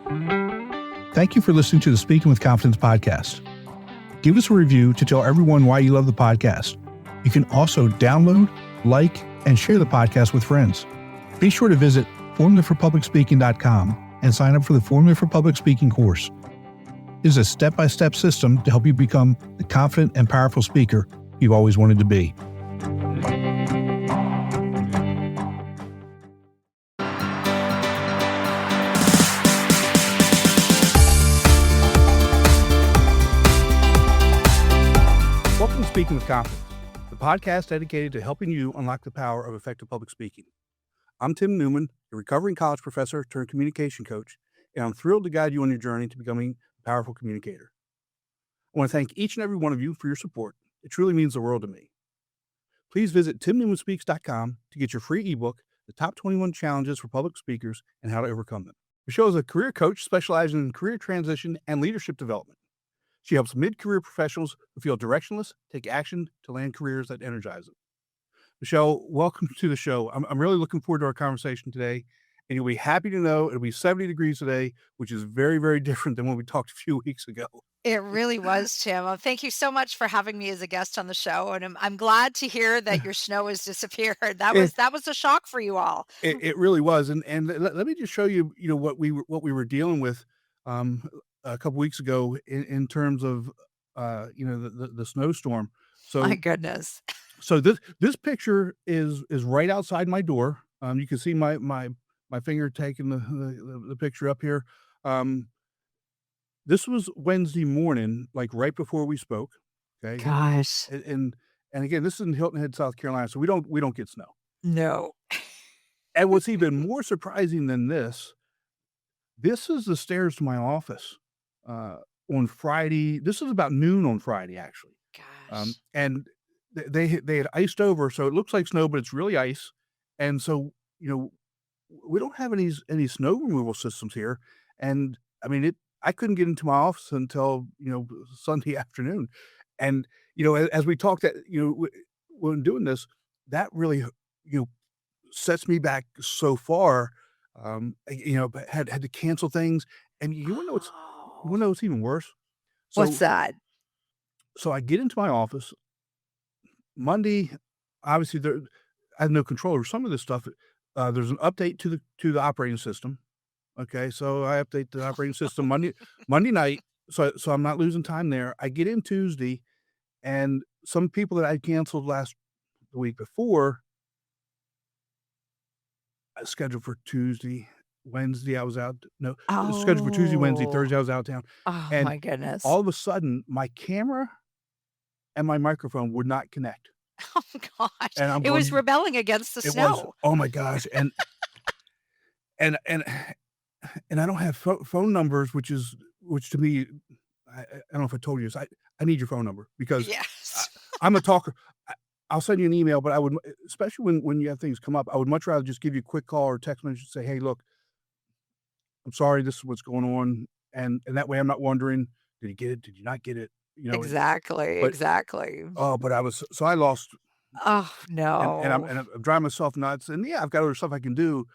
Thank you for listening to the Speaking with Confidence podcast. Give us a review to tell everyone why you love the podcast. You can also download, like, and share the podcast with friends. Be sure to visit formulaforpublicspeaking.com and sign up for the Formula for Public Speaking course. It is a step-by-step system to help you become the confident and powerful speaker you've always wanted to be. Welcome to Speaking with Confidence, the podcast dedicated to helping you unlock the power of effective public speaking. I'm Tim Newman, a recovering college professor turned communication coach, and I'm thrilled to guide you on your journey to becoming a powerful communicator. I want to thank each and every one of you for your support. It truly means the world to me. Please visit timnewmanspeaks.com to get your free ebook, The Top 21 Challenges for Public Speakers and How to Overcome Them. Michelle is a career coach specializing in career transition and leadership development. She helps mid-career professionals who feel directionless take action to land careers that energize them. Michelle, welcome to the show. I'm really looking forward to our conversation today, and you'll be happy to know it'll be 70 degrees today, which is very, very different than when we talked a few weeks ago. It really was, Tim. Thank you so much for having me as a guest on the show, and I'm glad to hear that your snow has disappeared. That was a shock for you all. It really was, and let me just show you, what we were dealing with a couple weeks ago in terms of the snowstorm. So My goodness. So this picture is right outside my door. You can see my finger taking the picture up here. This was Wednesday morning, like right before we spoke. Okay. Gosh. And again, this is in Hilton Head, South Carolina, so we don't get snow. No. And what's even more surprising than this is the stairs to my office on Friday. This is about noon on Friday, actually. Gosh. And they had iced over, so it looks like snow, but it's really ice. And so, we don't have any snow removal systems here. And I mean, I couldn't get into my office until, Sunday afternoon. And, as we talked that, when doing this, that really, sets me back so far. Had to cancel things. And you wanna know what's even worse? What's that? So I get into my office Monday. Obviously, I have no control over some of this stuff. There's an update to the operating system. Okay, so I update the operating system Monday night, so I'm not losing time there. I get in Tuesday, and some people that I canceled the week before, I scheduled for Tuesday. Wednesday, I was out. No, scheduled for Tuesday, Wednesday, Thursday, I was out of town. Oh, And my goodness. all of a sudden, my camera and my microphone would not connect. Oh, gosh. And It was rebelling against the snow. Oh my gosh. And I don't have phone numbers, which to me, I don't know if I told you this. I need your phone number because Yes. I'm a talker. I'll send you an email, but I would, especially when you have things come up, I would much rather just give you a quick call or text message and say, hey, look, I'm sorry, this is what's going on. And that way I'm not wondering, did you get it? Did you not get it? Exactly. but- Exactly. Oh, but I lost, Oh, no. and I'm driving myself nuts. And yeah, I've got other stuff I can do,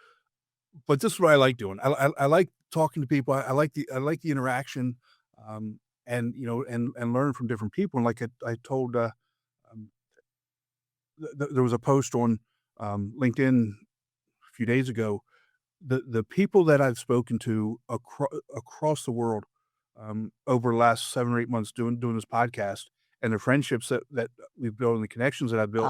but this is what I like doing. I like talking to people. I like the interaction, and learn from different people. And like I told, there was a post on LinkedIn a few days ago. The people that I've spoken to across the world over the last 7 or 8 months doing this podcast, and the friendships that we've built and the connections that I've built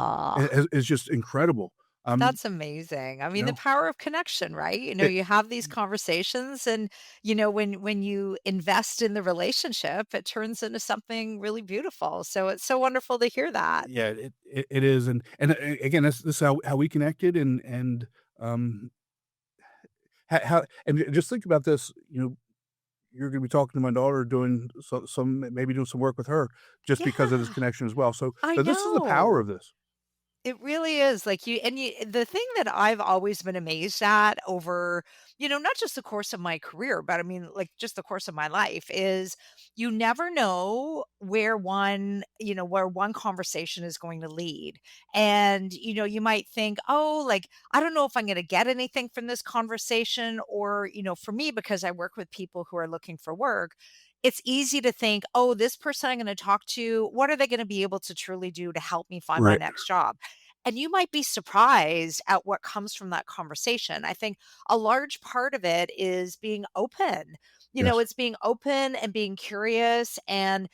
is just incredible. That's amazing. I mean, the power of connection, right? You have these conversations and, when you invest in the relationship, it turns into something really beautiful. So it's so wonderful to hear that. Yeah, it is. And again, this is how we connected and how and just think about this, you're gonna be talking to my daughter doing some maybe doing some work with her just because of this connection as well. So I this is the power know. of this. It really is, like, you the thing that I've always been amazed at over, not just the course of my career, but I mean, like, just the course of my life is you never know where one conversation is going to lead. And, you might think, "Oh, like, I don't know if I'm gonna get anything from this conversation," or, for me, because I work with people who are looking for work, it's easy to think, "Oh, this person I'm gonna talk to, what are they gonna be able to truly do to help me find my Right. next job?" And you might be surprised at what comes from that conversation. I think a large part of it is being open. Yes. It's being open and being curious and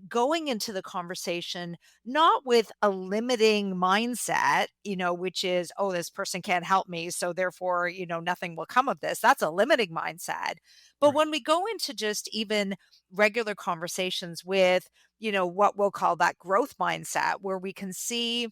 going into the conversation not with a limiting mindset, which is, "Oh, this person can't help me, so therefore, nothing will come of this." That's a limiting mindset. But Right. when we go into just even regular conversations with, what we'll call that growth mindset, where we can see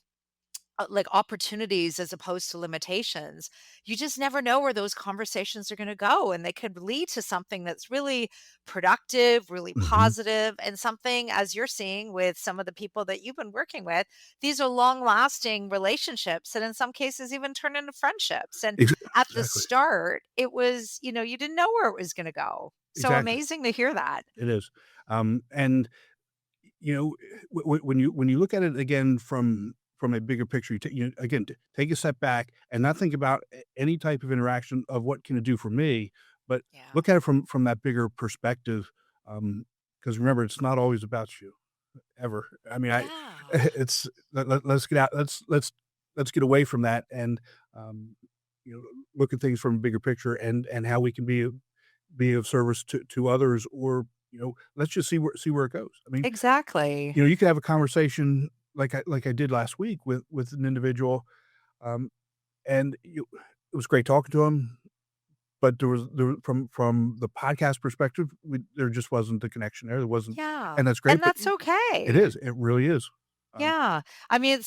like opportunities as opposed to limitations. You just never know where those conversations are going to go. And they could lead to something that's really productive, really Mhm. positive, and something, as you're seeing with some of the people that you've been working with, these are long lasting relationships and in some cases even turn into friendships. And Ex at the exactly. start, it was, you didn't know where it was going to go. So Exactly. amazing to hear that. It is. And you know, when you look at it again from a bigger picture, again, take a step back and not think about any type of interaction of what can it do for me, but Yeah. look at it from that bigger perspective. Because remember, it's not always about you ever. I mean, I Yeah. it's let's get out. Let's get away from that and um, you know look at things from a bigger picture and how we can be of service to others or let's just see where it goes. I mean, Exactly. you could have a conversation like I did last week with an individual, um, and it was great talking to him, but from the podcast perspective, there just wasn't the connection there. There wasn't, Yeah. and that's great, And but that's it okay. is. It really is. Um, Yeah. I mean,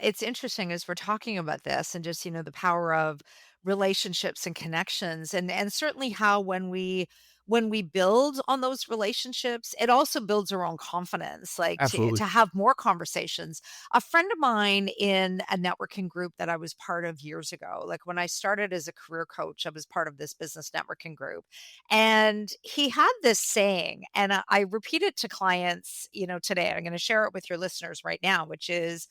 it's interesting as we're talking about this and just, the power of relationships and connections and certainly how when we build on those relationships, it also builds our own confidence, like Absolutely. to have more conversations. A friend of mine in a networking group that I was part of years ago, like when I started as a career coach, I was part of this business networking group. And he had this saying, and I repeat it to clients, today. I'm going to share it with your listeners right now, which is,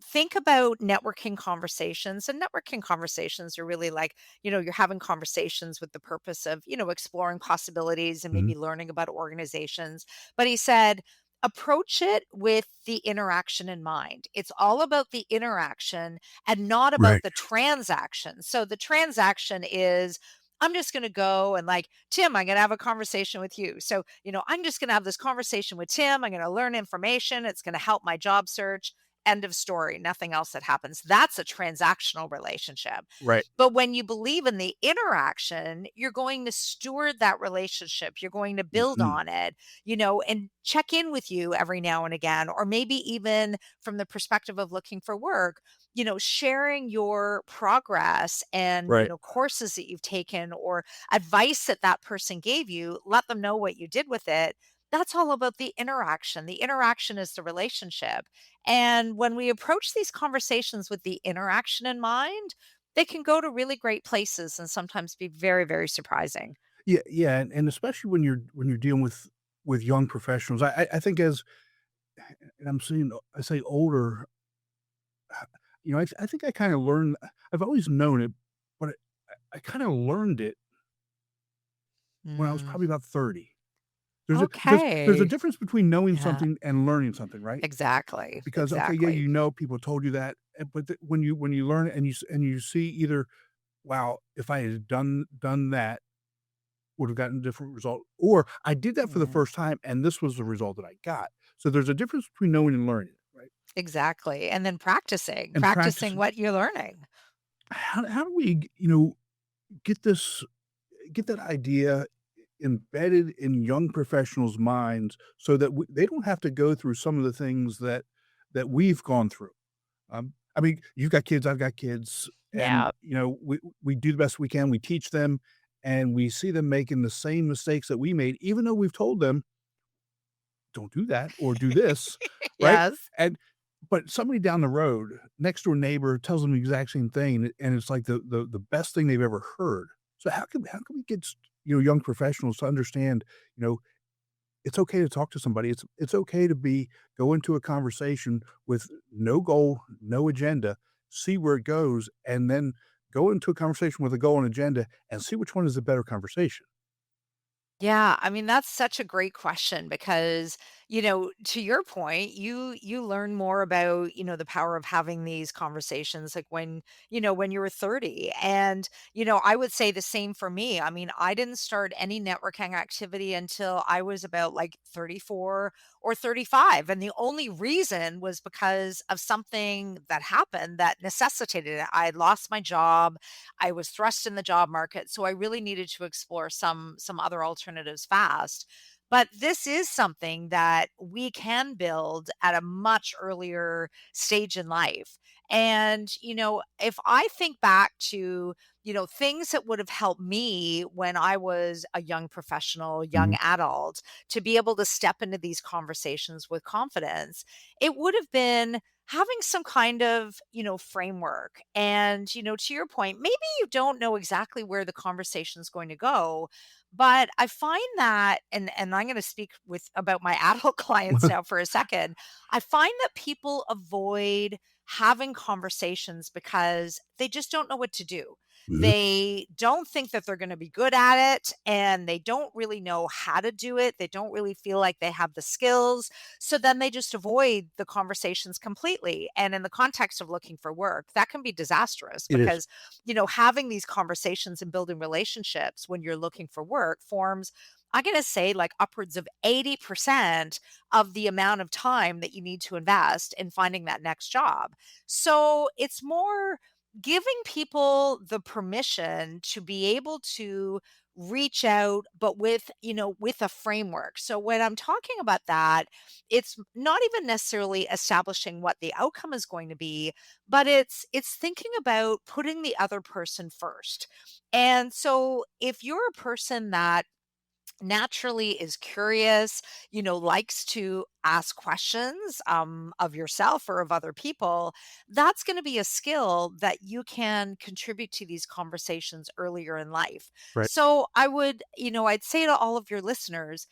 think about networking conversations. And networking conversations are really like, you're having conversations with the purpose of, exploring possibilities and Mhm. maybe learning about organizations. But he said, approach it with the interaction in mind. It's all about the interaction and not about Right. the transaction. So the transaction is, I'm just going to go and like, Tim, I'm going to have a conversation with you. So, I'm just going to have this conversation with Tim. I'm going to learn information. It's going to help my job search. End of story. Nothing else that happens. That's a transactional relationship. Right. But when you believe in the interaction, you're going to steward that relationship. You're going to build Mhm. on it, and check in with you every now and again, or maybe even from the perspective of looking for work, sharing your progress and, Right. courses that you've taken or advice that that person gave you, let them know what you did with it. That's all about the interaction. The interaction is the relationship. And when we approach these conversations with the interaction in mind, they can go to really great places and sometimes be very, very surprising. Yeah, yeah, and especially when you're dealing with young professionals, I think as and I'm seeing I say older, I think I kinda learned I've always known it, but I kinda learned it when I was Mm, probably about 30. Because there's a okay. difference between knowing Yeah, something and learning something, right? exactly. Because, okay, yeah, Exactly. people told you that, but when you learn it and you see either, "Wow, if I had done that, would have gotten a different result," or, "I did that for the Yeah, first time, and this was the result that I got." So there's a difference between knowing and learning, right? exactly. And then practicing, And practicing practicing. what you're learning. How do we, get this get that idea embedded in young professionals' minds so that they don't have to go through some of the things that we've gone through. I mean, you've got kids, I've got kids, and Yeah. we do the best we can. We teach them, and we see them making the same mistakes that we made, even though we've told them, "Don't do that," or "Do this," right? Yes. And but somebody down the road, next door neighbor tells them the exact same thing, and it's like the best thing they've ever heard. So how can we get young professionals to understand, you know, it's okay to talk to somebody. It's okay to go into a conversation with no goal, no agenda, see where it goes, and then go into a conversation with a goal and agenda and see which one is the better conversation. Yeah, I mean that's such a great question because, to your point, you learn more about, the power of having these conversations like when you were 30. And, I would say the same for me. I mean, I didn't start any networking activity until I was about like 34 or 35. And the only reason was because of something that happened that necessitated it. I had lost my job. I was thrust in the job market, so I really needed to explore some other alternatives fast. But this is something that we can build at a much earlier stage in life. And, if I think back to, things that would have helped me when I was a young professional, young Mhm. adult, to be able to step into these conversations with confidence, it would have been having some kind of, framework. And, to your point, maybe you don't know exactly where the conversation is going to go, but I find that, and I'm going to speak with about my adult clients now for a second. I find that people avoid having conversations because they just don't know what to do. Mhm. They don't think that they're going to be good at it, and they don't really know how to do it. They don't really feel like they have the skills, so then they just avoid the conversations completely. And in the context of looking for work, that can be disastrous It is. because, having these conversations and building relationships when you're looking for work forms, I'm going to say, like upwards of 80% of the amount of time that you need to invest in finding that next job. So it's more giving people the permission to be able to reach out, but with a framework. So when I'm talking about that, it's not even necessarily establishing what the outcome is going to be, but it's thinking about putting the other person first. And so if you're a person that naturally is curious, likes to ask questions of yourself or of other people, that's going to be a skill that you can contribute to these conversations earlier in life. Right. So I'd say to all of your listeners,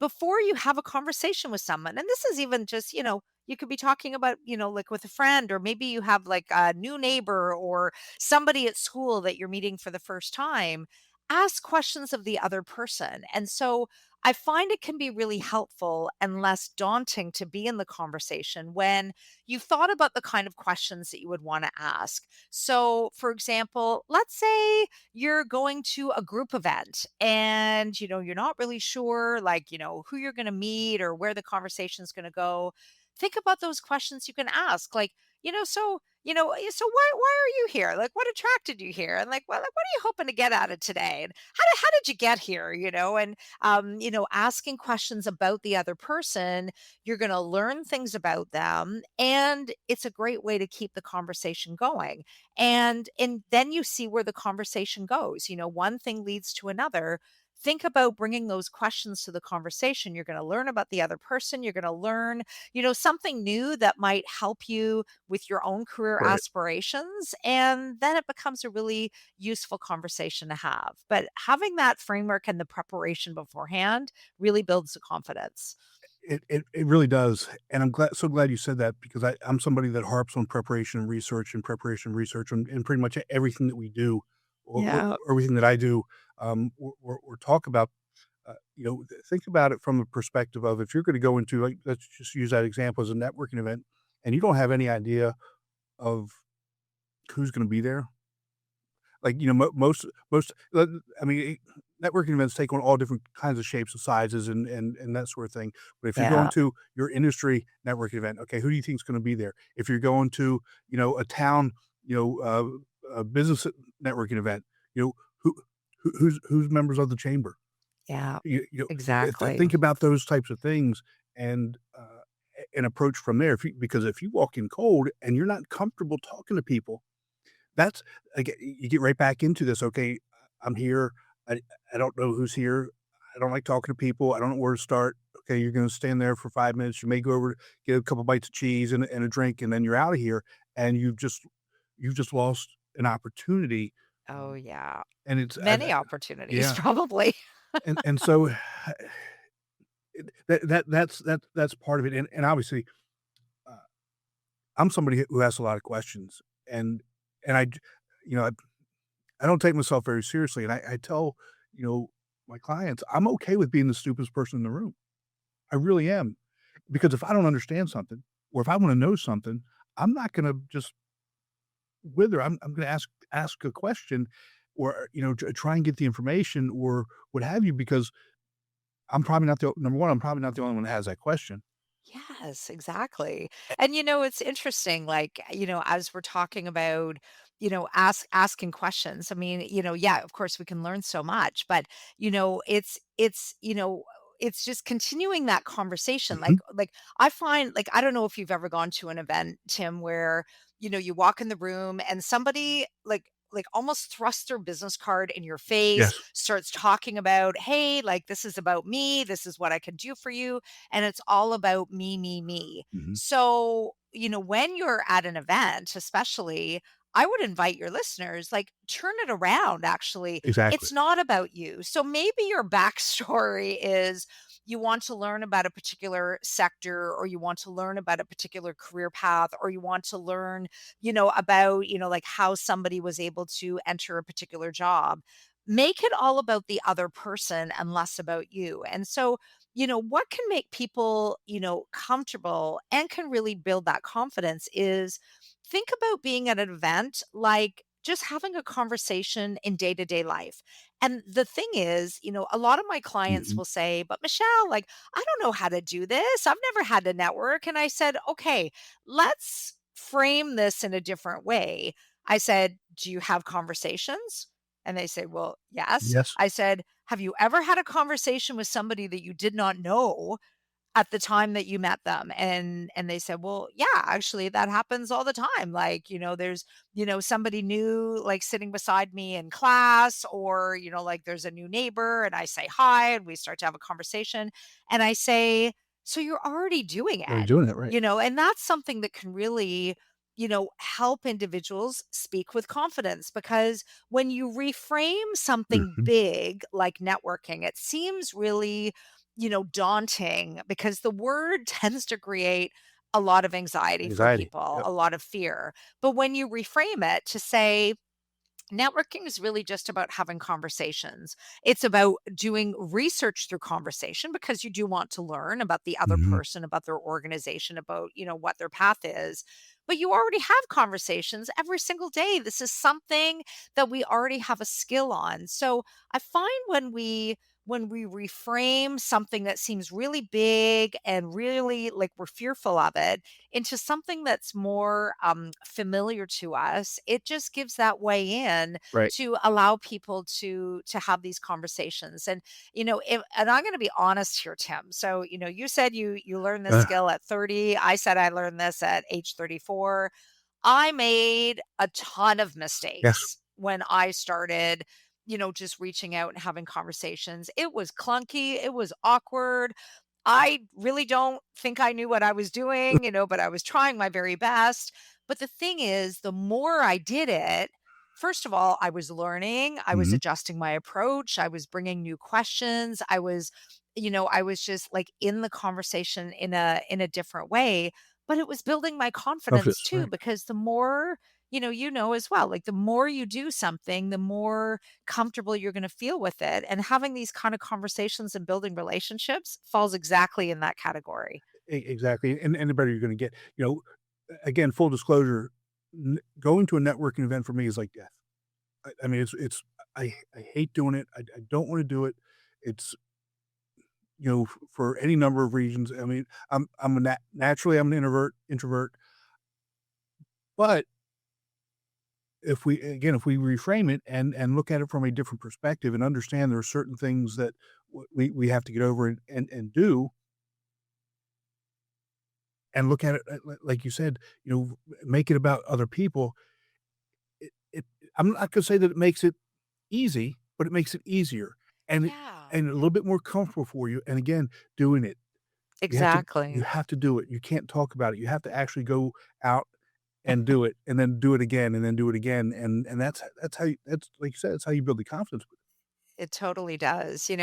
before you have a conversation with someone, and this is even just, you could be talking about, like with a friend, or maybe you have like a new neighbor or somebody at school that you're meeting for the first time, ask questions of the other person. And so I find it can be really helpful and less daunting to be in the conversation when you've thought about the kind of questions that you would want to ask. So, for example, let's say you're going to a group event and you're not really sure like who you're going to meet or where the conversation is going to go. Think about those questions you can ask, like, so why are you here, like what attracted you here, and like, well, like, what are you hoping to get out of today, and how did you get here, and asking questions about the other person, you're going to learn things about them, and it's a great way to keep the conversation going. And then you see where the conversation goes. One thing leads to another. Think about bringing those questions to the conversation. You're going to learn about the other person. You're going to learn, something new that might help you with your own career Right. aspirations. And then it becomes a really useful conversation to have. But having that framework and the preparation beforehand really builds the confidence. It really does, and so glad you said that because I'm somebody that harps on preparation and research and preparation and research and pretty much everything that we do or Yeah. everything that I do, or talk about. Think about it from the perspective of if you're going to go into, like, let's just use that example as a networking event, and you don't have any idea of who's going to be there. Like, most I mean, networking events take on all different kinds of shapes and sizes and that sort of thing. But if you're going Yeah. to your industry networking event, okay, who do you think is gonna be there? If you're going to, a town, a business networking event, you know, who who's members of the chamber? Yeah. Think Exactly. about those types of things and, and approach from there. Because if you walk in cold and you're not comfortable talking to people, that's you get right back into this, "Okay, I'm here. I I don't know who's here. I don't like talking to people. I don't know where to start. Okay, you're gonna stand there for 5 minutes. You may go over, get a couple bites of cheese and a drink, and then you're out of here, and you've just lost an opportunity, Oh, um, yeah. and it's Many I opportunities yeah, probably. and so that's part of it, and obviously, uh, I'm somebody who asks a lot of questions, and and I d you know, I don't take myself very seriously, and I tell, you know, my clients, I'm okay with being the stupidest person in the room. I really am, because if I don't understand something, or if I wanna know something, I'm not gonna just wither. I'm gonna ask a question, or, try and get the information or what have you, because I'm probably not the number 1, I'm probably not the only one that has that question. Yes, exactly. And it's interesting, like, as we're talking about, asking questions. I mean, yeah, of course we can learn so much, but it's just continuing that conversation. Mhm. Like I find, like, I don't know if you've ever gone to an event, Tim, where, you walk in the room and somebody like almost thrusts their business card in your face, Yes. starts talking about, hey, like this is about me, this is what I can do for you, and it's all about me, me, me. Mhm. So, when you're at an event, especially, I would invite your listeners, like, turn it around, actually. Exactly. It's not about you. So maybe your backstory is you want to learn about a particular sector, or you want to learn about a particular career path, or you want to learn, about, like how somebody was able to enter a particular job. Make it all about the other person and less about you. And so, what can make people, comfortable and can really build that confidence is think about being at an event like just having a conversation in day to day life. And the thing is, a lot of my clients Mhm. will say, but Michelle, like, I don't know how to do this. I've never had to network. And I said, okay, let's frame this in a different way. I said, do you have conversations? And they say, well, yes. Yes. I said, have you ever had a conversation with somebody that you did not know at the time that you met them? And they said, "Well, yeah, actually that happens all the time. Like, there's, somebody new like sitting beside me in class, or, like there's a new neighbor and I say hi and we start to have a conversation and I say, "So you're already doing Are you it." doing it right? And that's something that can really, help individuals speak with confidence, because when you reframe something Mhm. big like networking, it seems really, daunting, because the word tends to create a lot of anxiety for Anxiety. people, Yep. a lot of fear. But when you reframe it to say, networking is really just about having conversations. It's about doing research through conversation, because you do want to learn about the other Mhm. person, about their organization, about, what their path is. But you already have conversations every single day. This is something that we already have a skill on. So I find when we reframe something that seems really big and really like we're fearful of it into something that's more familiar to us, it just gives that way in Right. to allow people to have these conversations. And and I'm going to be honest here, Tim. So you said you learned this Uh, skill at 30. I said I learned this at age 34. I made a ton of yes. mistakes when I started, just reaching out and having conversations. It was clunky, it was awkward. I really don't think I knew what I was doing, but I was trying my very best. But the thing is, the more I did it, first of all, I was learning, I was Mhm. adjusting my approach, I was bringing new questions, I was just like in the conversation in a different way, but it was building my confidence Confidence, too, right. because the more, as well, like the more you do something, the more comfortable you're going to feel with it. And having these kind of conversations and building relationships falls exactly in that category. Exactly, and the better you're gonna get. Again, full disclosure, going to a networking event for me is like death. I mean, I hate doing it. I don't wanna do it. It's, for any number of reasons. I mean, I'm a naturally, I'm an introvert, but if we reframe it and look at it from a different perspective and understand there are certain things that we have to get over and do, and look at it, like you said, make it about other people. It I'm not gonna say that it makes it easy, but it makes it easier. and it Yeah. and a little bit more comfortable for you, and again, doing it. You Exactly. have to do it. You can't talk about it. You have to actually go out and do it, and then do it again, and then do it again, and that's how you that's like you said, that's how you build the confidence with It totally does. You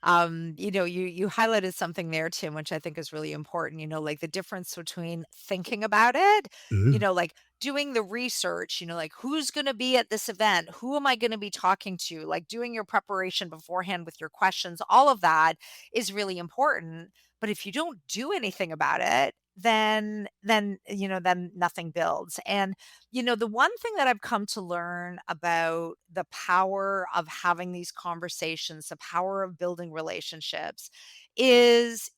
highlighted something there, Tim, which I think is really important, like the difference between thinking about it, it. Mhm. like doing the research, like who's going to be at this event? Who am I going to be talking to? Like doing your preparation beforehand with your questions, all of that is really important. But if you don't do anything about it, then nothing builds. And the one thing that I've come to learn about the power of having these conversations, the power of building relationships is,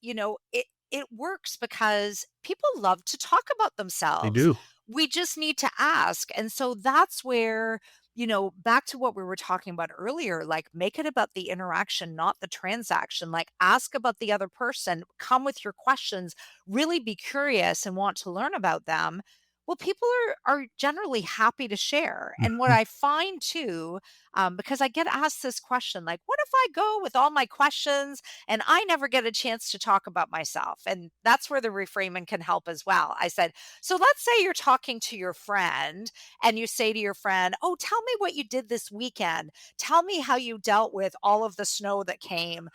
it works because people love to talk about They themselves. do. We just need to ask. And so that's where, back to what we were talking about earlier, like make it about the interaction, not the transaction. Like ask about the other person, come with your questions, really be curious and want to learn about them. Well, people are generally happy to share. And what Mhm. I find too, because I get asked this question, like, what if I go with all my questions and I never get a chance to talk about myself? And that's where the reframing can help as well. I said, so let's say you're talking to your friend and you say to your friend, oh, tell me what you did this weekend. Tell me how you dealt with all of the snow that came.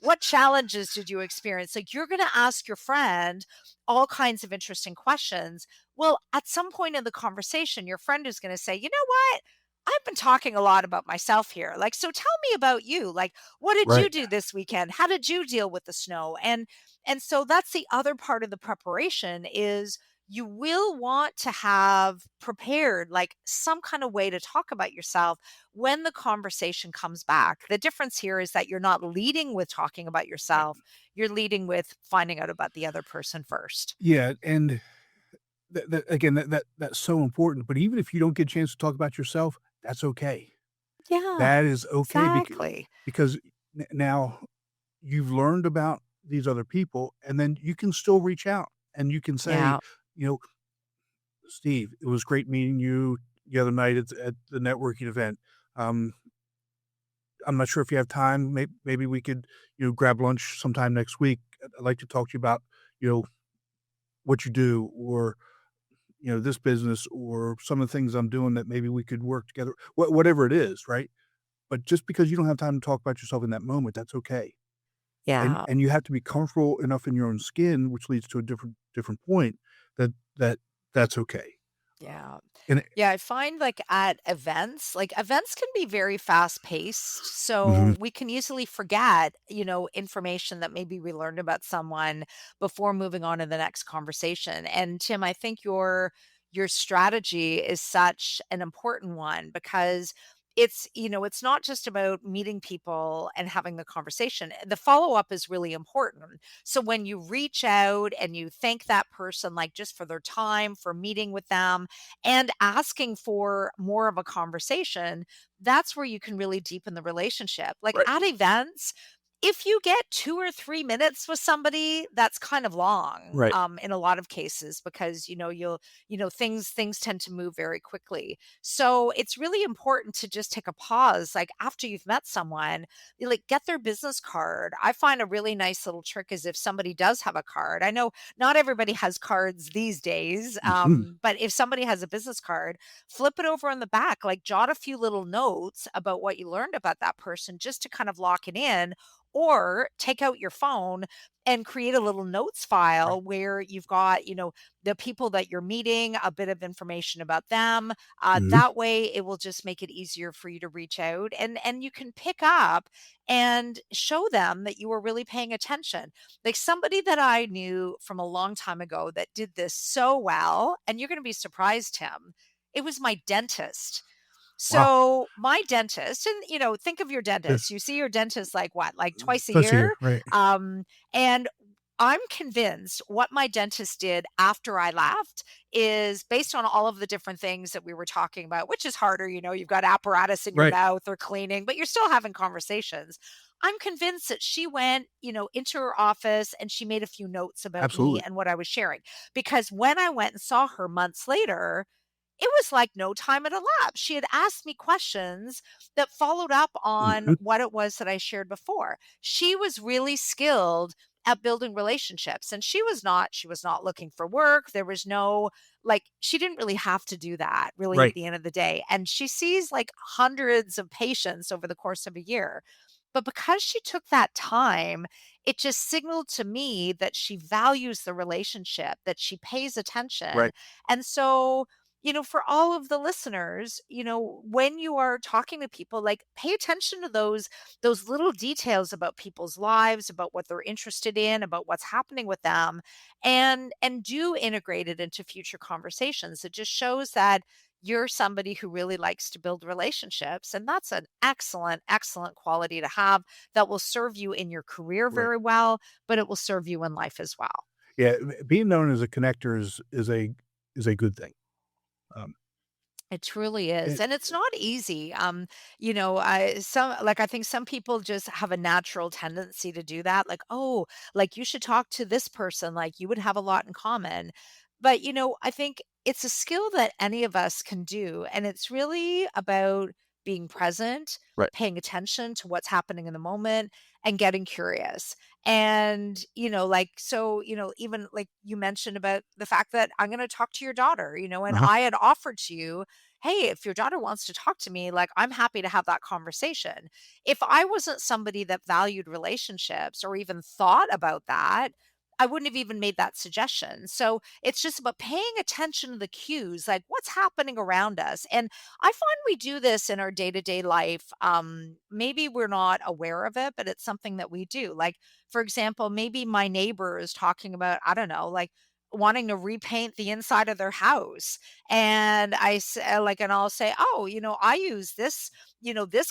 What challenges did you experience? Like you're going to ask your friend all kinds of interesting questions. Well, at some point in the conversation, your friend is going to say, you know what? I've been talking a lot about myself here. Like, so tell me about you. Like, what did you Right. do this weekend? How did you deal with the snow? And so that's the other part of the preparation is you will want to have prepared like some kind of way to talk about yourself when the conversation comes back. The difference here is that you're not leading with talking about Right. yourself, you're leading with finding out about the other person first. Yeah, and that again, that's so important, but even if you don't get a chance to talk about yourself, that's okay. Yeah, That is okay exactly. because now you've learned about these other people, and then you can still reach out, and you can say, Yeah. you know, "Steve, it was great meeting you the other night at the networking event. Um, I'm not sure if you have time. Maybe we could, grab lunch sometime next week. I'd like to talk to you about, you know, what you do or, this business or some of the things I'm doing that maybe we could work together." Whatever it is, right? But just because you don't have time to talk about yourself in that moment, that's okay. And Yeah. and you have to be comfortable enough in your own skin, which leads to a different point that that's okay. Yeah. And Yeah, I find like events can be very fast paced. Mhm. So we can easily forget, information that maybe we learned about someone before moving on to the next conversation. And Tim, I think your strategy is such an important one because it's not just about meeting people and having the conversation. The follow up is really important. So when you reach out and you thank that person, like just for their time, for meeting with them, and asking for more of a conversation, that's where you can really deepen the relationship. Like Right, at events, if you get 2 or 3 minutes with somebody, that's kind of long, right, in a lot of cases because, things tend to move very quickly. So it's really important to just take a pause, like after you've met someone, you like get their business card. I find a really nice little trick is if somebody does have a card. I know not everybody has cards these days, mhm, but if somebody has a business card, flip it over on the back, like jot a few little notes about what you learned about that person just to kind of lock it in, or take out your phone and create a little notes right, file where you've got, the people that you're meeting, a bit of information about them. mhm, That way it will just make it easier for you to reach out and you can pick up and show them that you were really paying attention. Like somebody that I knew from a long time ago that did this so well, and you're going to be surprised, Tim. It was my dentist. wow, So my dentist, and think of your dentist. yes, You see your dentist like what, like twice a twice a year, year? right, And I'm convinced what my dentist did after I left is based on all of the different things that we were talking about, which is harder. You've got apparatus in your right, mouth or cleaning, but you're still having conversations. I'm convinced that she went, into her office and she made a few notes about me absolutely, and what I was sharing. Because when I went and saw her months later, it was like no time had elapsed. She had asked me questions that followed up on Mhm. what it was that I shared before. She was really skilled at building relationships, and she was not looking for work. There was no, like, she didn't really have to do that really at Right. the end of the day. And she sees like hundreds of patients over the course of a year. But because she took that time, it just signaled to me that she values the relationship, that she pays attention. Right. And so, for all of the listeners, when you are talking to people, like, pay attention to those little details about people's lives, about what they're interested in, about what's happening with them, and do integrate it into future conversations. It just shows that you're somebody who really likes to build relationships, and that's an excellent quality to have that will serve you in your career Right. very well, but it will serve you in life as well. Yeah, being known as a connector is a good thing. Um, It truly is, it and it's not easy. I think some people just have a natural tendency to do that. Like, oh, like, you should talk to this person. Like, you would have a lot in common. But I think it's a skill that any of us can do, and it's really about being present, Right. paying attention to what's happening in the moment, and getting curious. And even like you mentioned about the fact that I'm going to talk to your daughter, and Uh-huh. I had offered to you, hey, if your daughter wants to talk to me, like, I'm happy to have that conversation. If I wasn't somebody that valued relationships or even thought about that, I wouldn't have even made that suggestion. So it's just about paying attention to the cues, like what's happening around us. And I find we do this in our day to day life. Maybe we're not aware of it, but it's something that we do. Like, for example, maybe my neighbor is talking about, I don't know, like, wanting to repaint the inside of their house, and and I'll say, "Oh, I use this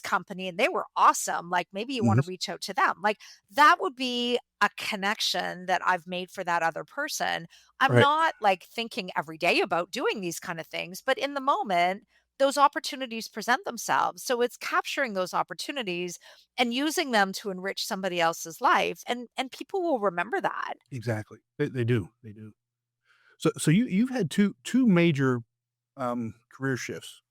company and they were awesome. Like, maybe you want Mhm. to reach out to them." Like, that would be a connection that I've made for that other person. I'm Right. not like thinking every day about doing these kind of things, but in the moment, those opportunities present themselves. So it's capturing those opportunities and using them to enrich somebody else's life, and people will remember that. Exactly. They do. They do. So you've had two major, career shifts.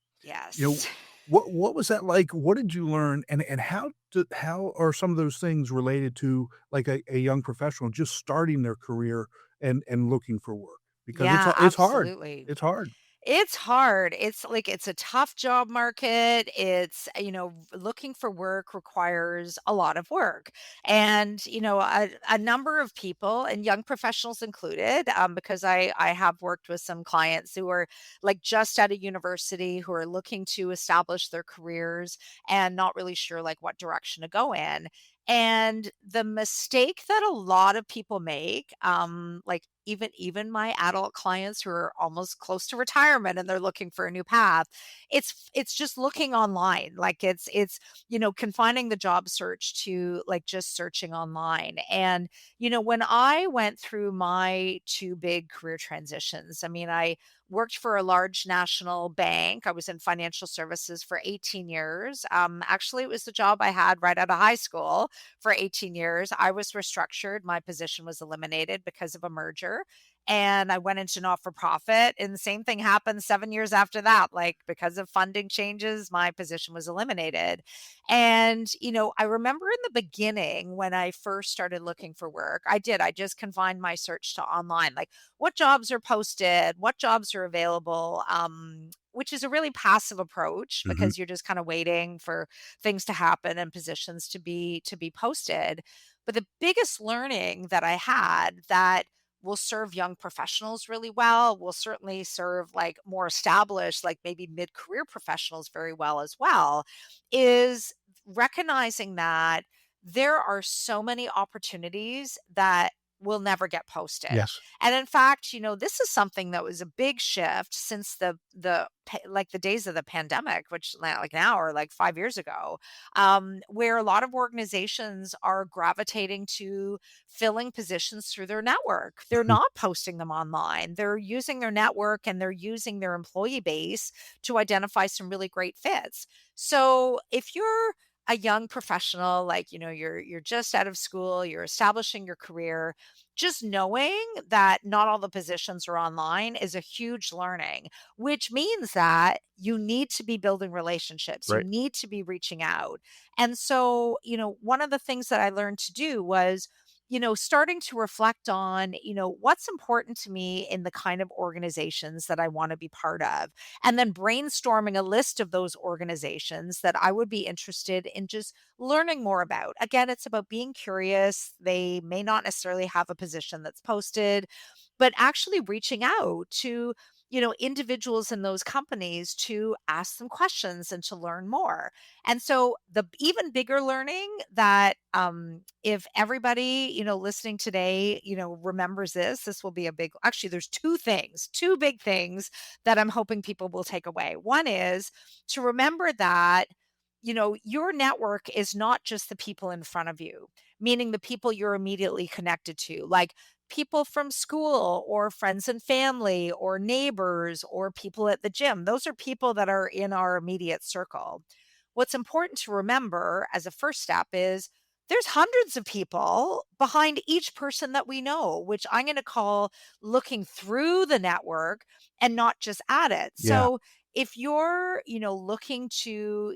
You know, Yes. what was that like? What did you learn? And how are some of those things related to, like, a young professional just starting their career and looking for work? Because Yeah, it's hard. absolutely. It's hard. It's hard. It's a tough job market. Looking for work requires a lot of work. And, a number of people, and young professionals included, because I have worked with some clients who are like just out of university, who are looking to establish their careers and not really sure like what direction to go in. And the mistake that a lot of people make, like, even my adult clients who are almost close to retirement and they're looking for a new path, it's just looking online. Like, it's confining the job search to like just searching online. And when I went through my two big career transitions, I mean, I worked for a large national bank. I was in financial services for 18 years. Actually, it was the job I had right out of high school for 18 years. I was restructured. My position was eliminated because of a merger. And I went into not for profit. And the same thing happened 7 years after that. Like, because of funding changes, my position was eliminated. And, I remember in the beginning when I first started looking for work, I just confined my search to online. Like, what jobs are posted, what jobs are available, which is a really passive approach Mhm. because you're just kind of waiting for things to happen and positions to be posted. But the biggest learning that I had that will serve young professionals really well, will certainly serve like more established, like maybe mid-career professionals very well as well, is recognizing that there are so many opportunities that will never get posted. Yes. And in fact, this is something that was a big shift since like the days of the pandemic, which like now or like 5 years ago, where a lot of organizations are gravitating to filling positions through their network. They're Mhm. not posting them online. They're using their network and they're using their employee base to identify some really great fits. So if you're a young professional, like, you're just out of school, you're establishing your career, just knowing that not all the positions are online is a huge learning, which means that you need to be building relationships, you Right. need to be reaching out. And so, one of the things that I learned to do was, starting to reflect on, what's important to me in the kind of organizations that I want to be part of, and then brainstorming a list of those organizations that I would be interested in just learning more about. Again, it's about being curious. They may not necessarily have a position that's posted, but actually reaching out to, individuals in those companies to ask them questions and to learn more. And so the even bigger learning that, if everybody, listening today, remembers this will be a big, actually there's two big things that I'm hoping people will take away. One is to remember that, your network is not just the people in front of you, meaning the people you're immediately connected to, like people from school or friends and family or neighbors or people at the gym. Those are people that are in our immediate circle. What's important to remember as a first step is there's hundreds of people behind each person that we know, which I'm going to call looking through the network and not just at it. Yeah. So if you're, looking to,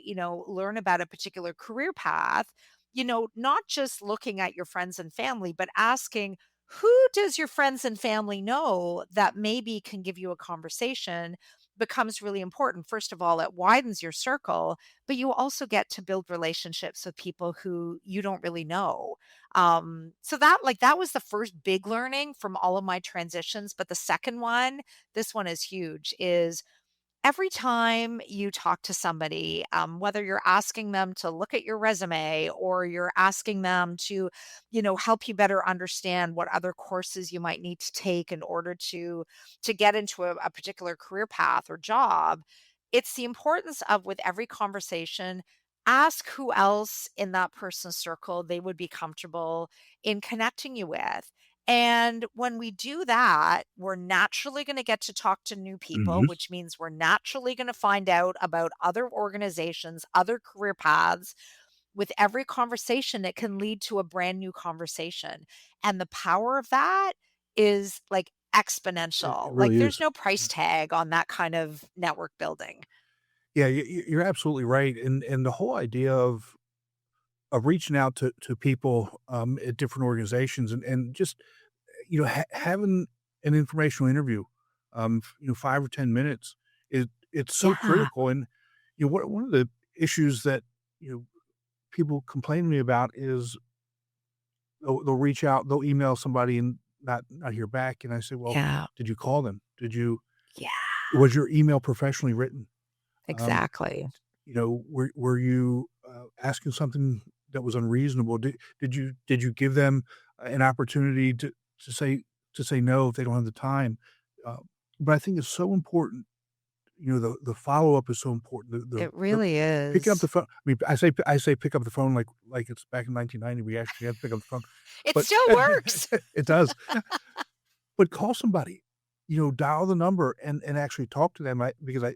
learn about a particular career path, not just looking at your friends and family, but asking, who does your friends and family know that maybe can give you a conversation, becomes really important. First of all, it widens your circle, but you also get to build relationships with people who you don't really know. So that was the first big learning from all of my transitions. But the second one, this one is huge, is every time you talk to somebody, whether you're asking them to look at your resume or you're asking them to, help you better understand what other courses you might need to take in order to get into a particular career path or job, it's the importance of, with every conversation, ask who else in that person's circle they would be comfortable in connecting you with. And when we do that, we're naturally going to get to talk to new people, Hmm. which means we're naturally going to find out about other organizations, other career paths. With every conversation, it can lead to a brand new conversation. And the power of that is like It exponential. Like really there's is. no price tag on that kind of network building. Yeah, you're absolutely right, and the whole idea of reaching out to people, at different organizations and just, having an informational interview, 5 or 10 minutes, it's so Yeah. critical, and, one of the issues that, you know, people complain to me about is they'll reach out, they'll email somebody and not hear back, and I say, "Well, Yeah. did you call them? Did you Yeah. was your email professionally written?" Um, Exactly. were you, asking something that was unreasonable? Did you give them an opportunity to say to say no if they don't have the time? Uh, but I think it's so important, the follow-up is so important. It The really picking up is. the phone. I mean, I say pick up the phone like it's back in 1990, we actually had to pick up the phone, It but still works. it does. But call somebody, dial the number and actually talk to them, because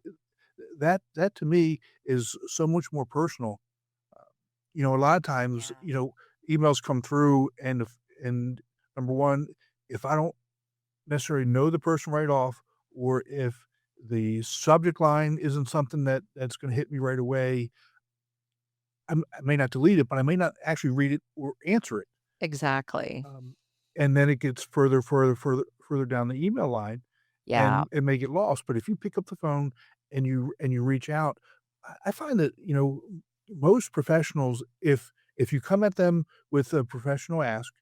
that to me is so much more personal. A lot of times, Yeah. emails come through and number 1, if I don't necessarily know the person right off, or if the subject line isn't something that's gonna hit me right away, I may not delete it, but I may not actually read it or answer it. Exactly. Um, and then it gets further down the email line Yeah. and may get lost. But if you pick up the phone and you reach out, I find that, most professionals, if you come at them with a professional ask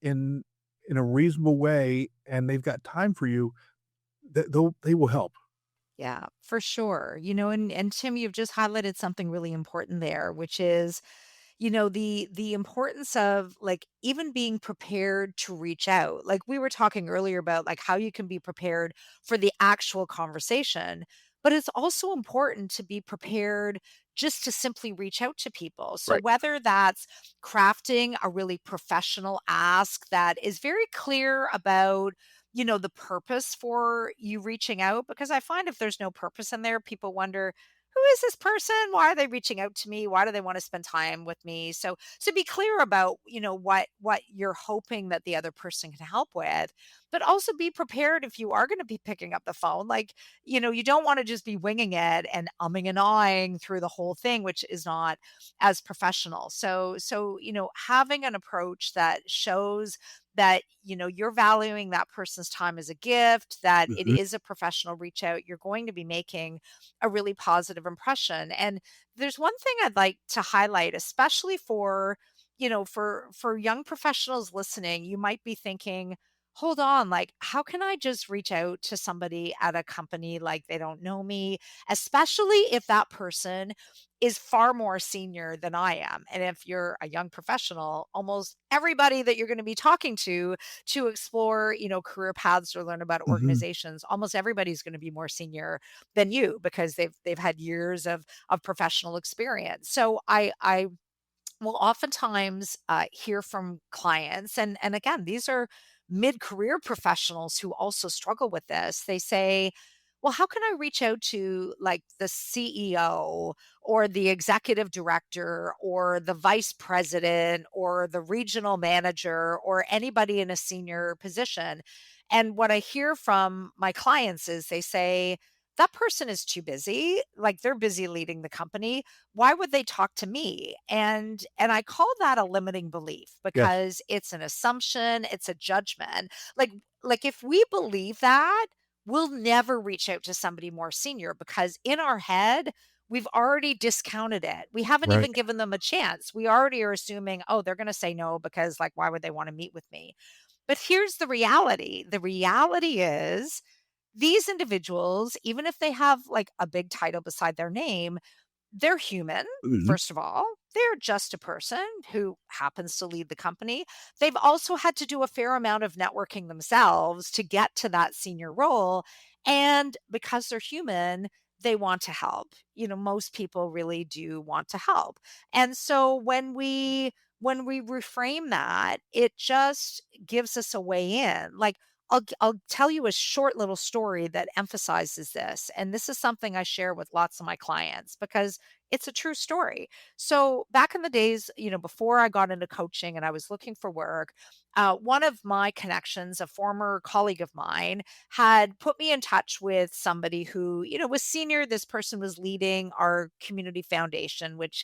in in a reasonable way and they've got time for you, they will help. Yeah, for sure. And Tim, you've just highlighted something really important there, which is, the importance of, like, even being prepared to reach out. Like we were talking earlier about, like, how you can be prepared for the actual conversation, but it's also important to be prepared just to simply reach out to people. So Right. whether that's crafting a really professional ask that is very clear about, the purpose for you reaching out, because I find if there's no purpose in there, people wonder, who is this person? Why are they reaching out to me? Why do they want to spend time with me? So be clear about, what you're hoping that the other person can help with, but also be prepared if you are going to be picking up the phone. Like, you don't want to just be winging it and umming and ahhing through the whole thing, which is not as professional. So having an approach that shows that you're valuing that person's time as a gift, that it Mhm, is a professional reach out, you're going to be making a really positive impression. And there's one thing I'd like to highlight, especially for young professionals listening. You might be thinking, hold on, like, how can I just reach out to somebody at a company like they don't know me, especially if that person is far more senior than I am. And if you're a young professional, almost everybody that you're going to be talking to explore, career paths or learn about mhm. organizations, almost everybody's going to be more senior than you because they've had years of professional experience. So I will oftentimes hear from clients, and again, these are mid-career professionals who also struggle with this. They say, well, how can I reach out to like the CEO or the executive director or the vice president or the regional manager or anybody in a senior position? And what I hear from my clients is they say, that person is too busy, like they're busy leading the company. Why would they talk to me? And I call that a limiting belief Yes, because it's an assumption, it's a judgment. Like if we believe that, we'll never reach out to somebody more senior because in our head, we've already discounted it. We haven't right. even given them a chance. We already are assuming, oh, they're going to say no because like why would they want to meet with me? But here's the reality. The reality is these individuals, even if they have like a big title beside their name, they're human, Mhm, first of all. They're just a person who happens to lead the company. They've also had to do a fair amount of networking themselves to get to that senior role. And because they're human, they want to help. Most people really do want to help. And so when we reframe that, it just gives us a way in. Like I'll tell you a short little story that emphasizes this. And this is something I share with lots of my clients because it's a true story. So back in the days, before I got into coaching and I was looking for work, one of my connections, a former colleague of mine, had put me in touch with somebody who, was senior. This person was leading our community foundation, which,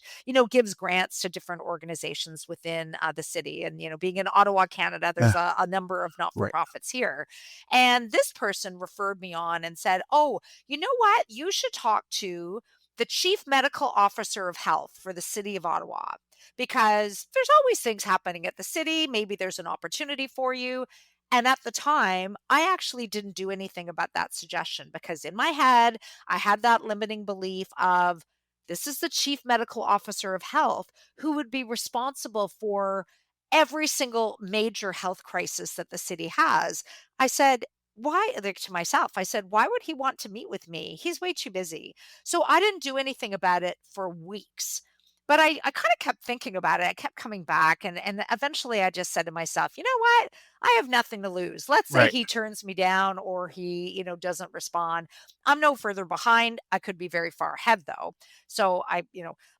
gives grants to different organizations within the city. And, being in Ottawa, Canada, there's yeah, a number of not for right. profits here. And this person referred me on and said, oh, you know what? You should talk to the chief medical officer of health for the city of Ottawa because there's always things happening at the city. Maybe there's an opportunity for you. And at the time, I actually didn't do anything about that suggestion because in my head, I had that limiting belief of this is the chief medical officer of health who would be responsible for every single major health crisis that the city has. I said, why, like to myself, I said, why would he want to meet with me? He's way too busy. So I didn't do anything about it for weeks. But I kind of kept thinking about it. I kept coming back and eventually I just said to myself, you know what? I have nothing to lose. Let's say Right. he turns me down or he, doesn't respond. I'm no further behind. I could be very far ahead though. So I,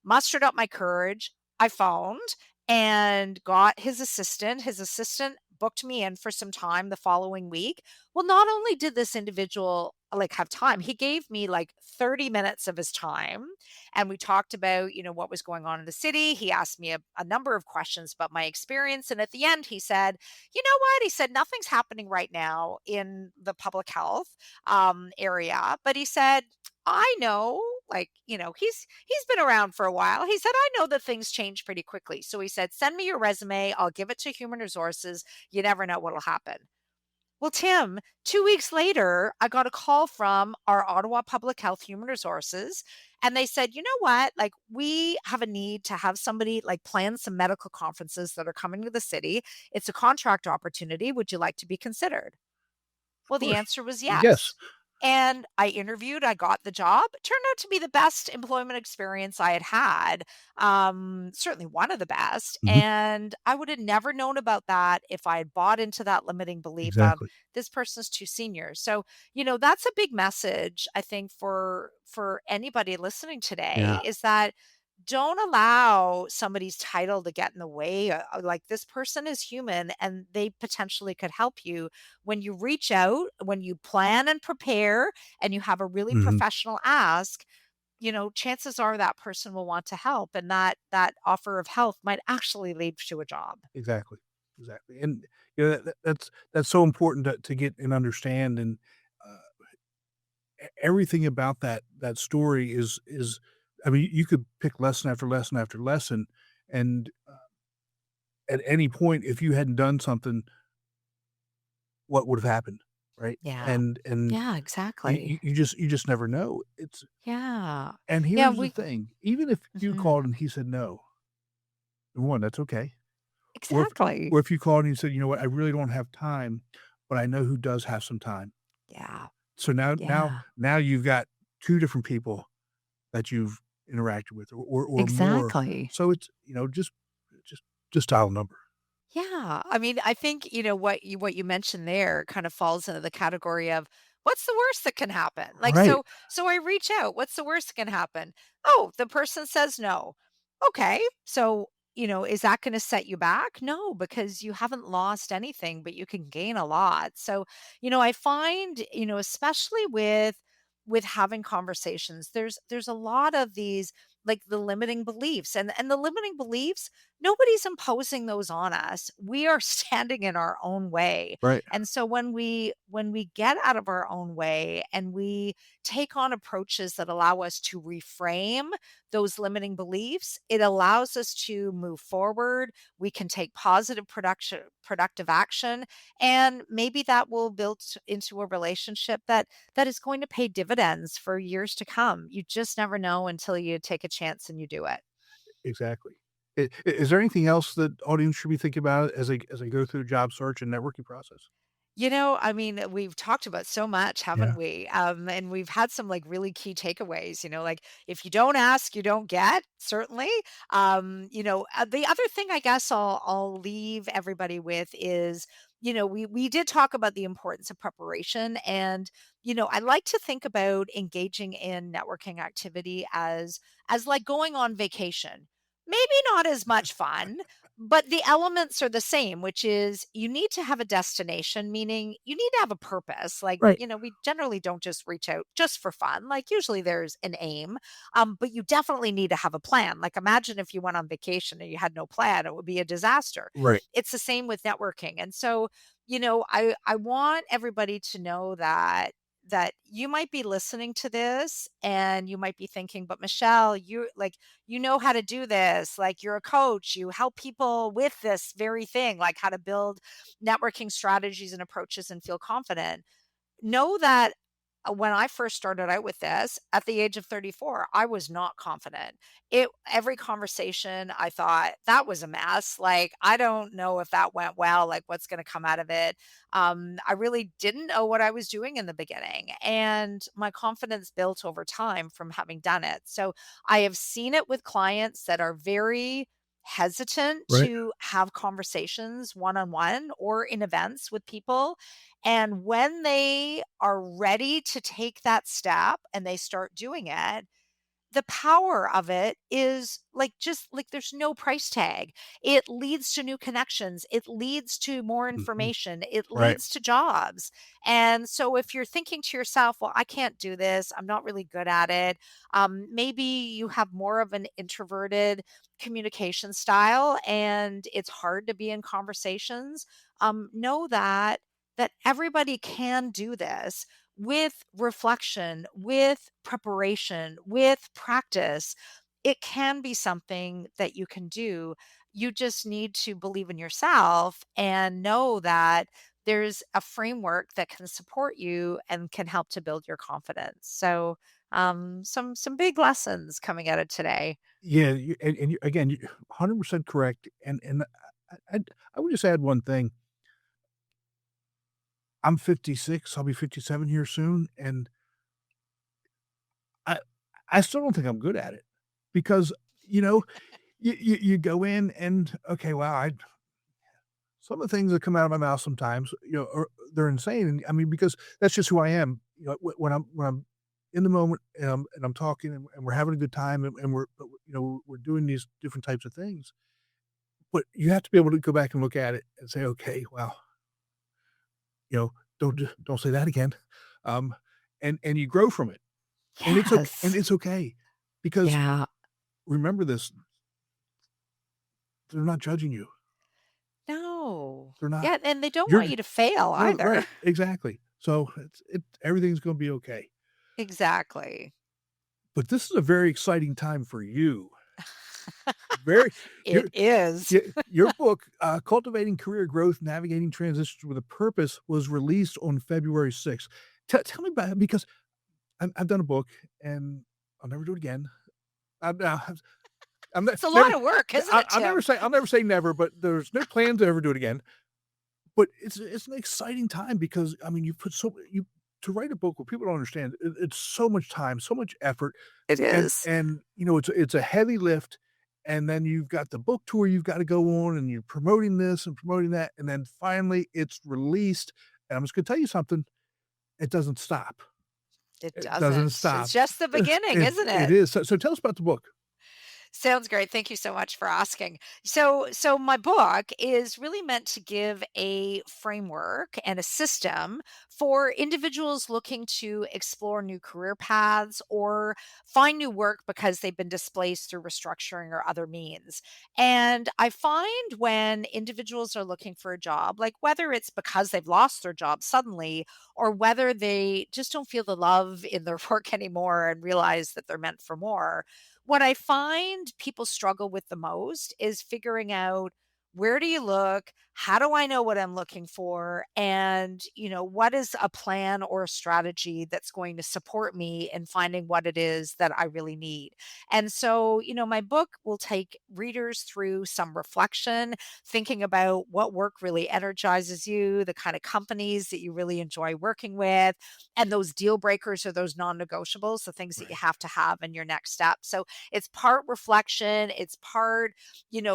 mustered up my courage. I phoned and got his assistant. His assistant booked me in for some time the following week. Well, not only did this individual like have time, he gave me like 30 minutes of his time and we talked about, what was going on in the city. He asked me a number of questions about my experience and at the end he said, "You know what?" He said, "Nothing's happening right now in the public health area." But he said, "I know, like, he's been around for a while." He said, "I know that things change pretty quickly." So he said, "Send me your resume. I'll give it to human resources. You never know what'll happen." Well, Tim, 2 weeks later, I got a call from our Ottawa Public Health Human Resources, and they said, "You know what? Like, we have a need to have somebody, like, plan some medical conferences that are coming to the city. It's a contract opportunity. Would you like to be considered?" Of Well, the course. answer was Yes. yes. And I interviewed, I got the job. It turned out to be the best employment experience I had had, certainly one of the best, Mhm. and I would have never known about that if I had bought into that limiting belief of, Exactly. "This person's too senior." So, that's a big message, I think, for anybody listening today Yeah. is that don't allow somebody's title to get in the way. Like this person is human and they potentially could help you when you reach out, when you plan and prepare and you have a really Mhm. professional ask, chances are that person will want to help and that offer of help might actually lead to a job. Exactly. Exactly. And, that's so important to get and understand, and, uh, everything about that story is I mean, you could pick lesson after lesson after lesson, and, at any point, if you hadn't done something, what would have happened, right? Yeah. And Yeah, you exactly. you you just never know. Yeah. And Yeah, here's the we thing, even if you Mhm. called and he said no, number 1, that's okay. Or if Exactly. or if you called and you said, "You know what? I really don't have time, but I know who does have some time." Yeah. So now now Yeah. now you've got 2 different people that you've interacted with, or more. Exactly. So it's, just just dial a number. Yeah. I mean, I think, what you mentioned there kind of falls into the category of what's the worst that can happen? Like Right, so I reach out, what's the worst that can happen? Oh, the person says no. Okay. So, is that going to set you back? No, because you haven't lost anything, but you can gain a lot. So, I find, especially with having conversations, there's a lot of these like the limiting beliefs and the limiting beliefs nobody's imposing those on us. We are standing in our own way. right, And so when we get out of our own way and we take on approaches that allow us to reframe those limiting beliefs, it allows us to move forward. We can take positive production productive action and maybe that will build into a relationship that is going to pay dividends for years to come. You just never know until you take a chance and you do it. exactly. Is there anything else that audience should be thinking about as they go through the job search and networking process? I mean, we've talked about so much, haven't Yeah, we? And we've had some like really key takeaways, like if you don't ask, you don't get, certainly. The other thing I guess I'll leave everybody with is, we did talk about the importance of preparation and, I like to think about engaging in networking activity as like going on vacation. Maybe not as much fun, but the elements are the same, which is you need to have a destination, meaning you need to have a purpose. Like, right, we generally don't just reach out just for fun. Like, usually there's an aim, but you definitely need to have a plan. Like, imagine if you went on vacation and you had no plan, it would be a disaster. right. It's the same with networking. And so, I want everybody to know that you might be listening to this and you might be thinking, but Michelle, you like you know how to do this. Like you're a coach, you help people with this very thing, like how to build networking strategies and approaches and feel confident. Know that when I first started out with this at the age of 34, I was not confident. Every conversation I thought that was a mess. Like, I don't know if that went well, like what's going to come out of it. I really didn't know what I was doing in the beginning. And my confidence built over time from having done it. So I have seen it with clients that are very hesitant Right. to have conversations one on one or in events with people and when they are ready to take that step and they start doing it, the power of it is like just like there's no price tag. It leads to new connections. It leads to more Mhm. information. It Right, leads to jobs. And so if you're thinking to yourself, well, I can't do this, I'm not really good at it. Maybe you have more of an introverted communication style and it's hard to be in conversations. Know that everybody can do this with reflection, with preparation, with practice. It can be something that you can do. You just need to believe in yourself and know that there's a framework that can support you and can help to build your confidence. So, some big lessons coming out of today. yeah, and you again, you 100% correct, and I I I would just add one thing. I'm 56, I'll be 57 here soon, and I I still don't think I'm good at it because, you know, you go in and, okay, wow, I some of the things that come out of my mouth sometimes, are they're insane, and I mean, because that's just who I am. When I'm in the moment and I'm talking and we're having a good time and we're doing these different types of things, but you have to be able to go back and look at it and say, "Okay, well, you know, don't say that again," um, and you grow from it, and Yes. it's okay because Yeah. remember this: they're not judging you. No. They're not. Yeah, and they don't want You're you to fail no, right, either. exactly. So everything's gonna be okay. Exactly. But this is a very exciting time for you. Very It your is. your book, Cultivating Career Growth, Navigating Transitions with a Purpose, was released on February 6th. Tell me about it because I've done a book and I'll never do it again. I'm I'm It's a lot never of work, isn't it, Tim? I'll never say never, but there's no plans to ever do it again. But it's an exciting time because, I mean, you put so you to write a book where people don't understand, it's so much time, so much effort, It is. and, it's a heavy lift, and then you've got the book tour you've gotta go on, and you're promoting this and promoting that, and then finally it's released, and I'm just gonna tell you something, it doesn't stop. It It doesn't doesn't. It's stop. just the beginning, isn't It it? is. So tell us about the book. Sounds great. Thank you so much for asking. So my book is really meant to give a framework and a system for individuals looking to explore new career paths or find new work because they've been displaced through restructuring or other means. And I find when individuals are looking for a job, like whether it's because they've lost their job suddenly or whether they just don't feel the love in their work anymore and realize that they're meant for more, what I find people struggle with the most is figuring out, where do you look? How do I know what I'm looking for? And, what is a plan or a strategy that's going to support me in finding what it is that I really need? And so, my book will take readers through some reflection, thinking about what work really energizes you, the kind of companies that you really enjoy working with, and those deal breakers or those non negotiables, the things that you Right. have to have in your next step. So it's part reflection, it's part,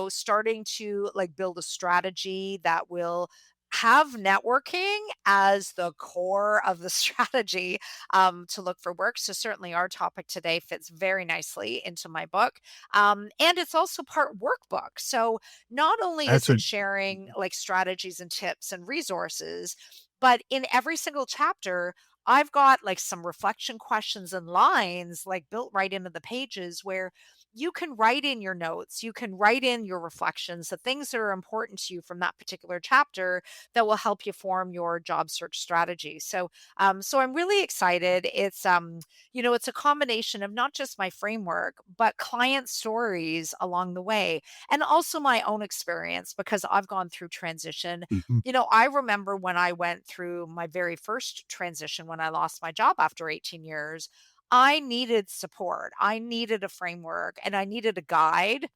starting to like build a strategy that will have networking as the core of the strategy to look for work. So certainly our topic today fits very nicely into my book. And it's also part workbook. So not only is That's it a sharing like strategies and tips and resources, but in every single chapter, I've got like some reflection questions and lines like built right into the pages where you can write in your notes, you can write in your reflections, the things that are important to you from that particular chapter that will help you form your job search strategy. So I'm really excited. It's a combination of not just my framework, but client stories along the way, and also my own experience because I've gone through transition. Mhm. I remember when I went through my very first transition when I lost my job after 18 years, I needed support. I needed a framework and I needed a guide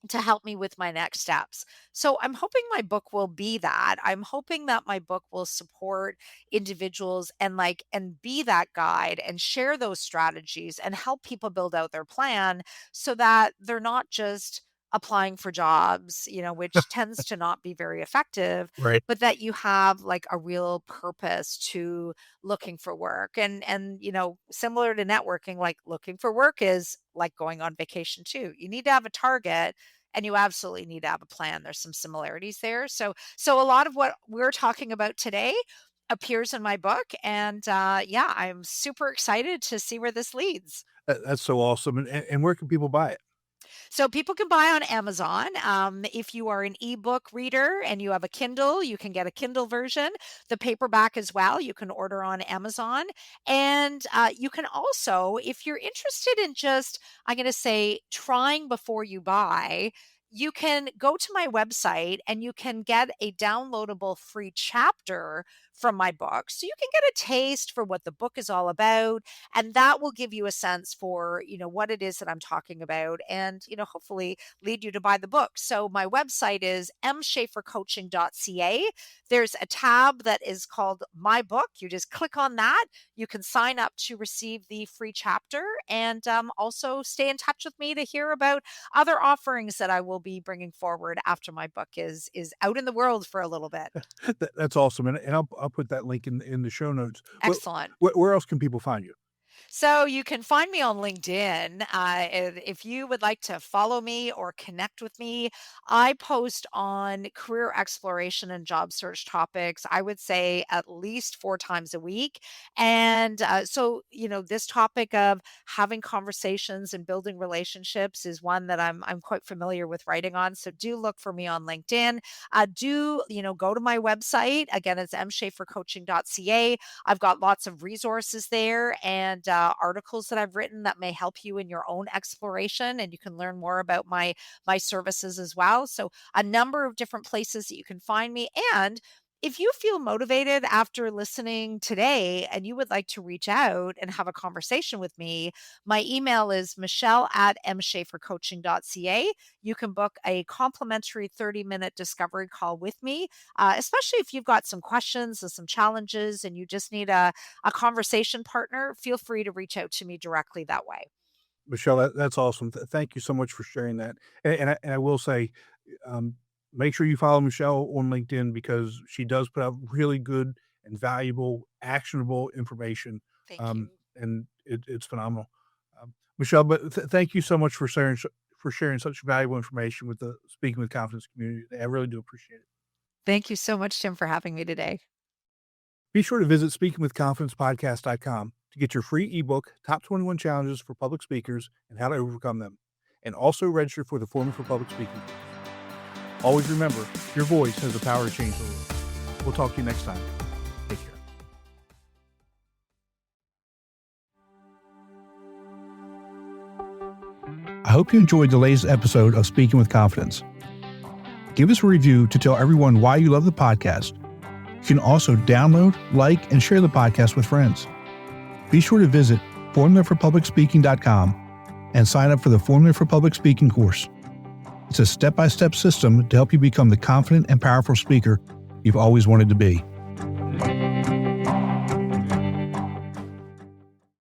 to help me with my next steps. So I'm hoping my book will be that. I'm hoping that my book will support individuals and be that guide and share those strategies and help people build out their plan so that they're not just applying for jobs, which tends to not be very effective, Right. but that you have like a real purpose to looking for work. And similar to networking, like looking for work is like going on vacation too. You need to have a target and you absolutely need to have a plan. There's some similarities there. So a lot of what we're talking about today appears in my book, and yeah, I'm super excited to see where this leads. That's so awesome, and where can people buy it? So people can buy on Amazon. If you are an ebook reader and you have a Kindle, you can get a Kindle version. The paperback as well, you can order on Amazon. And you can also, if you're interested in just, I'm going to say, trying before you buy, you can go to my website and you can get a downloadable free chapter from my book. So you can get a taste for what the book is all about. And that will give you a sense for, what it is that I'm talking about and, hopefully lead you to buy the book. So my website is mschafercoaching.ca. There's a tab that is called My Book. You just click on that. You can sign up to receive the free chapter and also stay in touch with me to hear about other offerings that I will be bringing forward after my book is out in the world for a little bit. That's awesome, and I'll put that link in the show notes. Excellent. Where else can people find you? So you can find me on LinkedIn. If you would like to follow me or connect with me, I post on career exploration and job search topics, I would say at least 4 times a week. And this topic of having conversations and building relationships is one that I'm quite familiar with writing on. So do look for me on LinkedIn. Go to my website. Again, it's mschafercoaching.ca. I've got lots of resources there and articles that I've written that may help you in your own exploration, and you can learn more about my services as well. So a number of different places that you can find me. And if you feel motivated after listening today and you would like to reach out and have a conversation with me, my email is michelle@mschafercoaching.ca. You can book a complimentary 30-minute discovery call with me, especially if you've got some questions and some challenges and you just need a conversation partner. Feel free to reach out to me directly that way. Michelle, that's awesome. Thank you so much for sharing that. And I will say, um, make sure you follow Michelle on LinkedIn because she does put out really good and valuable, actionable information, Thank you. and it's phenomenal. Michelle, but thank you so much for sharing such valuable information with the Speaking with Confidence community. I really do appreciate it. Thank you so much, Tim, for having me today. Be sure to visit speakingwithconfidencepodcast.com to get your free ebook, Top 21 Challenges for Public Speakers and How to Overcome Them, and also register for the Formula for Public Speaking course. Always remember, your voice has the power to change the world. We'll talk to you next time. Take care. I hope you enjoyed the latest episode of Speaking with Confidence. Give us a review to tell everyone why you love the podcast. You can also download, like, and share the podcast with friends. Be sure to visit formulaforpublicspeaking.com and sign up for the Formula for Public Speaking course. It's a step-by-step system to help you become the confident and powerful speaker you've always wanted to be.